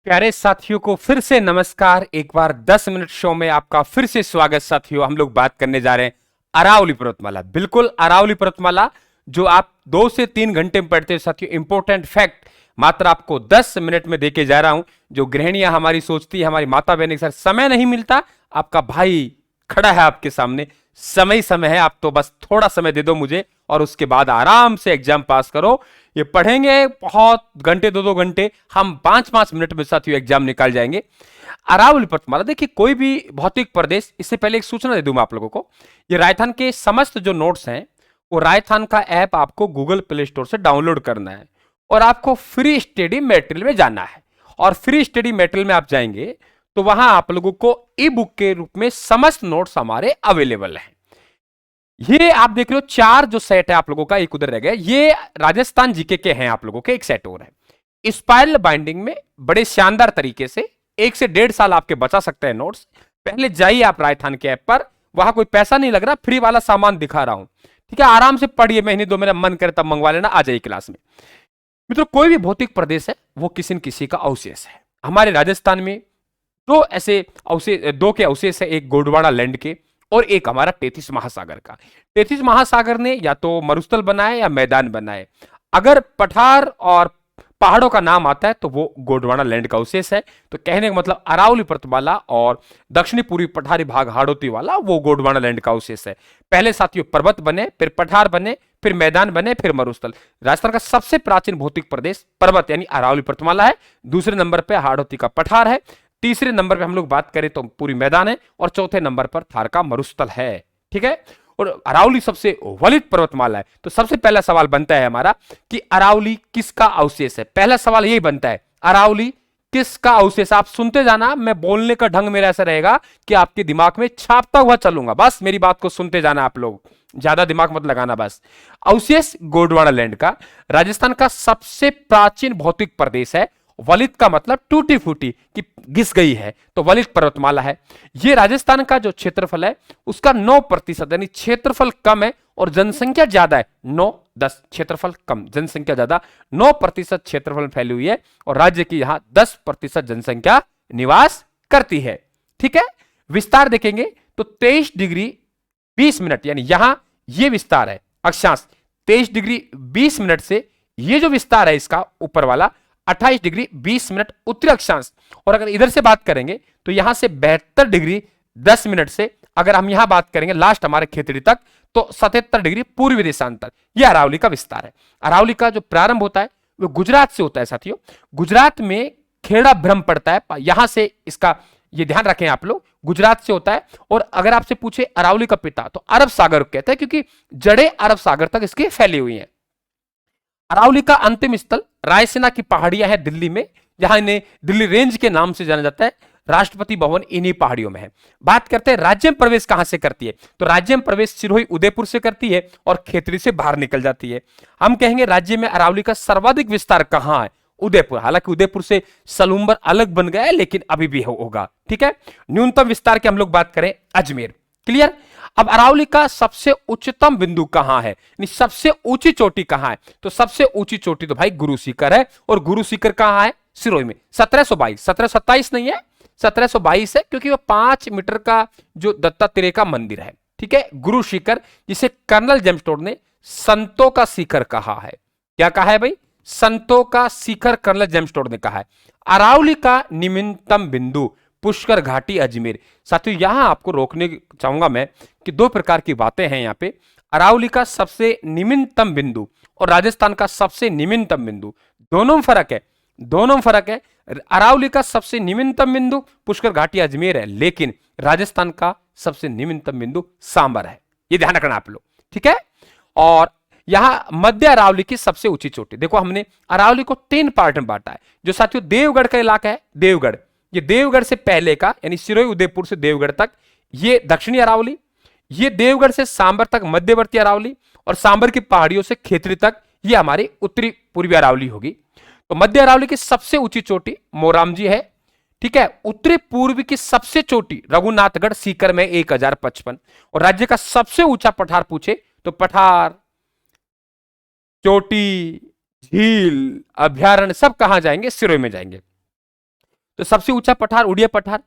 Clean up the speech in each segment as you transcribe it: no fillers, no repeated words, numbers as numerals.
प्यारे साथियों को फिर से नमस्कार। एक बार 10 मिनट शो में आपका फिर से स्वागत। साथियों, हम लोग बात करने जा रहे हैं अरावली पर्वतमाला। बिल्कुल अरावली पर्वतमाला जो आप 2 से 3 घंटे में पढ़ते हो। साथियों, इंपॉर्टेंट फैक्ट मात्र आपको 10 मिनट में देके जा रहा हूं। जो गृहिणियां हमारी सोचती है, हमारी माता बहन के साथ समय नहीं मिलता, आपका भाई खड़ा है आपके सामने। समय ही समय है, आप तो बस थोड़ा समय दे दो मुझे और उसके बाद आराम से एग्जाम पास करो। ये पढ़ेंगे बहुत घंटे, 2-2 घंटे, हम 5-5 मिनट में साथियों एग्जाम निकाल जाएंगे। अरावली पर्वतमाला देखिए, कोई भी भौतिक प्रदेश, इससे पहले एक सूचना दे दूं मैं आप लोगों को। ये राजस्थान के समस्त जो नोट्स हैं, वो राजस्थान का ऐप आपको गूगल प्ले स्टोर से डाउनलोड करना है और आपको फ्री स्टडी मटेरियल में जाना है। और फ्री स्टडी मटेरियल में आप जाएंगे तो वहां आप लोगों को ई बुक के रूप में समस्त नोट्स हमारे अवेलेबल हैं। ये आप देख रहे हो, 4 जो सेट है आप लोगों का, एक उधर रह गया। ये राजस्थान जीके के हैं आप लोगों के, एक सेट और है स्पाइरल बाइंडिंग में, बड़े शानदार तरीके से। 1 से 1.5 साल आपके बचा सकते हैं नोट्स। पहले जाइए आप राजस्थान के ऐप पर, वहां कोई पैसा नहीं लग रहा, फ्री वाला सामान दिखा रहा हूं। ठीक है, आराम से पढ़िए, महीने 2 महीने मन करे तब मंगवा लेना, आ जाइए क्लास में। मित्रों, कोई भी भौतिक प्रदेश है वो किसी न किसी का अवशेष है। हमारे राजस्थान में दो ऐसे अवशेष, 2 के अवशेष है, एक गोंडवाना लैंड के और एक हमारा 33 महासागर का। 33 महासागर ने या तो मरुस्थल बनाए या मैदान बनाए। अगर पठार और पहाड़ों का नाम आता है तो वो गोंडवाना लैंड का अवशेष है। तो कहने का मतलब अरावली पर्वतमाला और दक्षिणी पूर्वी पठारी भाग हाड़ौती वाला वो गोंडवाना लैंड का अवशेष है। पहले साथियों पर्वत बने, फिर पठार बने, फिर मैदान बने, फिर मरुस्थल। राजस्थान का सबसे प्राचीन भौतिक प्रदेश पर्वत यानी अरावली पर्वतमाला है। दूसरे नंबर पे हाड़ौती का पठार है। तीसरे नंबर पे हम लोग बात करें तो पूरी मैदान है और चौथे नंबर पर थार का मरुस्थल है। ठीक है, और अरावली सबसे वलित पर्वतमाला है। तो सबसे पहला सवाल बनता है हमारा कि अरावली किसका अवशेष है। पहला सवाल यही बनता है, अरावली किसका अवशेष। आप सुनते जाना, मैं बोलने का ढंग मेरा ऐसा रहेगा कि आपके दिमाग में छापता हुआ चलूंगा। बस मेरी बात को सुनते जाना आप लोग, ज्यादा दिमाग मत लगाना। बस अवशेष गोंडवाना लैंड का, राजस्थान का सबसे प्राचीन भौतिक प्रदेश है। वलित का मतलब टूटी फूटी कि घिस गई है, तो वलित पर्वतमाला है। यह राजस्थान का जो क्षेत्रफल है उसका 9% यानी क्षेत्रफल कम है और जनसंख्या ज्यादा है। 9-10 क्षेत्रफल कम, जनसंख्या ज्यादा। 9% क्षेत्रफल फैली हुई है और राज्य की यहां 10% जनसंख्या निवास करती है। ठीक है, विस्तार देखेंगे तो 23 डिग्री 20 मिनट, यानी यहां यह विस्तार है अक्षांश 23 डिग्री 20 मिनट से, यह जो विस्तार है इसका ऊपर वाला 28 डिग्री 20 मिनट उत्तरी अक्षांश। और अगर इधर से बात करेंगे तो यहां से 72 डिग्री 10 मिनट से, अगर हम यहां बात करेंगे लास्ट हमारे खेतड़ी तक, तो 77 डिग्री पूर्वी देशांतर। यह अरावली का विस्तार है। अरावली का जो प्रारंभ होता है वो गुजरात से होता है साथियों। गुजरात में खेड़ा भ्रम पड़ता है, यहां से इसका ये ध्यान रखें आप लोग, गुजरात से होता है। और अगर आपसे पूछे अरावली का पिता, तो अरब सागर कहते हैं, क्योंकि जड़ें अरब सागर तक इसकी फैली हुई हैं। अरावली का अंतिम स्थल रायसेना की पहाड़ियां हैं दिल्ली में, जहां इन्हें दिल्ली रेंज के नाम से जाना जाता है। राष्ट्रपति भवन इन्हीं पहाड़ियों में है। बात करते हैं राज्य में प्रवेश कहां से करती है, तो राज्य में प्रवेश सिरोही उदयपुर से करती है और खेतड़ी से बाहर निकल जाती है। हम कहेंगे राज्य में अरावली का सर्वाधिक विस्तार कहां है, उदयपुर। हालांकि उदयपुर से सलूम्बर अलग बन गया है, लेकिन अभी भी होगा। ठीक है, न्यूनतम विस्तार की हम लोग बात करें अजमेर। क्लियर। अब अरावली का सबसे उच्चतम बिंदु कहां है, सबसे ऊंची चोटी कहां है, तो सबसे ऊंची चोटी तो भाई गुरु शिखर है। और गुरु शिखर कहां है, सिरोही में। 1722, 1727 नहीं है, 1722 है, क्योंकि वो 5 मीटर का जो दत्तात्रेय का मंदिर है। ठीक है, गुरु शिखर, जिसे कर्नल जेम्सटोन ने संतों का शिखर कहा है। क्या कहा है भाई, संतों का शिखर कर्नल जेम्सटोन ने कहा है। अरावली का निम्नतम बिंदु पुष्कर घाटी अजमेर। साथियों, यहां आपको रोकने चाहूंगा मैं कि 2 प्रकार की बातें हैं यहां पे। अरावली का सबसे निम्नतम बिंदु और राजस्थान का सबसे निम्नतम बिंदु, दोनों में फर्क है, दोनों में फर्क है। अरावली का सबसे निम्नतम बिंदु पुष्कर घाटी अजमेर है, लेकिन राजस्थान का सबसे निम्नतम बिंदु सांबर है। ये ध्यान रखना आप लोग। ठीक है, और यहां मध्य अरावली की सबसे ऊंची चोटी, देखो हमने अरावली को 3 पार्ट में बांटा है। जो साथियों देवगढ़ का इलाका है, देवगढ़, ये देवगढ़ से पहले का, यानी सिरोही उदयपुर से देवगढ़ तक, ये दक्षिणी अरावली। ये देवगढ़ से सांबर तक मध्यवर्ती अरावली, और सांबर की पहाड़ियों से खेतड़ी तक ये हमारी उत्तरी पूर्वी अरावली होगी। तो मध्य अरावली की सबसे ऊंची चोटी मोरामजी है। ठीक है, उत्तरी पूर्व की सबसे चोटी रघुनाथगढ़ सीकर में 1055। और राज्य का सबसे ऊंचा पठार पूछे तो पठार, चोटी, झील, अभ्यारण्य सब कहां जाएंगे, सिरोही में जाएंगे। तो सबसे ऊंचा पठार उड़िया पठार।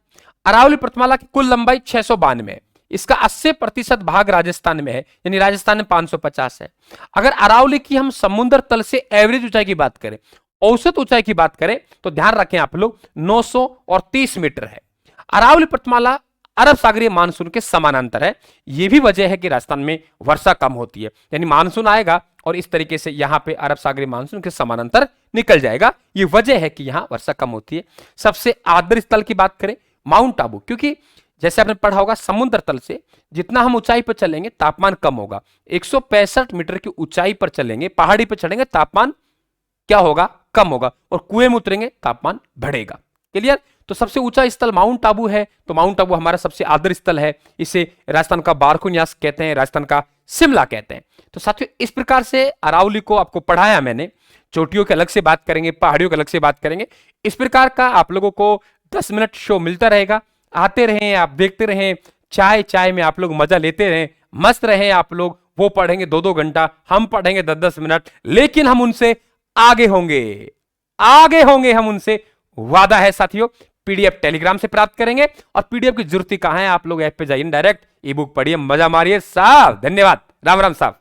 अरावली पर्वतमाला की कुल लंबाई 692 है। इसका 80% भाग राजस्थान में है, यानी राजस्थान में 550 है। अगर अरावली की हम समुद्र तल से एवरेज ऊंचाई की बात करें, औसत ऊंचाई की बात करें, तो ध्यान रखें आप लोग 930 मीटर है। अरावली पर्वतमाला अरब सागरीय मानसून के समानांतर है। यह भी वजह है कि राजस्थान में वर्षा कम होती है, यानी मानसून आएगा और इस तरीके से यहां पे अरब सागरीय मानसून के समानांतर निकल जाएगा। यह वजह है कि यहां वर्षा कम होती है। सबसे आर्द्र स्थल की बात करें, माउंट आबू, क्योंकि जैसे आपने पढ़ा होगा समुद्र तल से जितना हम ऊंचाई पर चलेंगे तापमान कम होगा। 165 मीटर की ऊंचाई पर चलेंगे, पहाड़ी पर चढ़ेंगे, तापमान क्या होगा, कम होगा, और कुएं में उतरेंगे तापमान बढ़ेगा। क्लियर। तो सबसे ऊंचा स्थल माउंट आबू है, तो माउंट आबू हमारा सबसे आदर स्थल है। इसे राजस्थान का बारकुनियास कहते हैं, राजस्थान का शिमला कहते हैं। तो साथियों इस प्रकार से अरावली को आपको पढ़ाया मैंने। चोटियों के अलग से बात करेंगे, पहाड़ियों के अलग से बात करेंगे। इस प्रकार का आप लोगों को 10 मिनट शो मिलता रहेगा। आते रहें, आप देखते रहें, चाय चाय में आप लोग मजा लेते रहें, मस्त रहें आप लोग। वो पढ़ेंगे 2-2 घंटा, हम पढ़ेंगे 10-10 मिनट, लेकिन हम उनसे आगे होंगे, आगे होंगे हम उनसे, वादा है साथियों। पीडीएफ टेलीग्राम से प्राप्त करेंगे, और पीडीएफ की जरूरत ही कहां है, आप लोग ऐप पे जाइए, डायरेक्ट ई बुक पढ़िए, मजा मारिए साहब। धन्यवाद, राम राम साहब।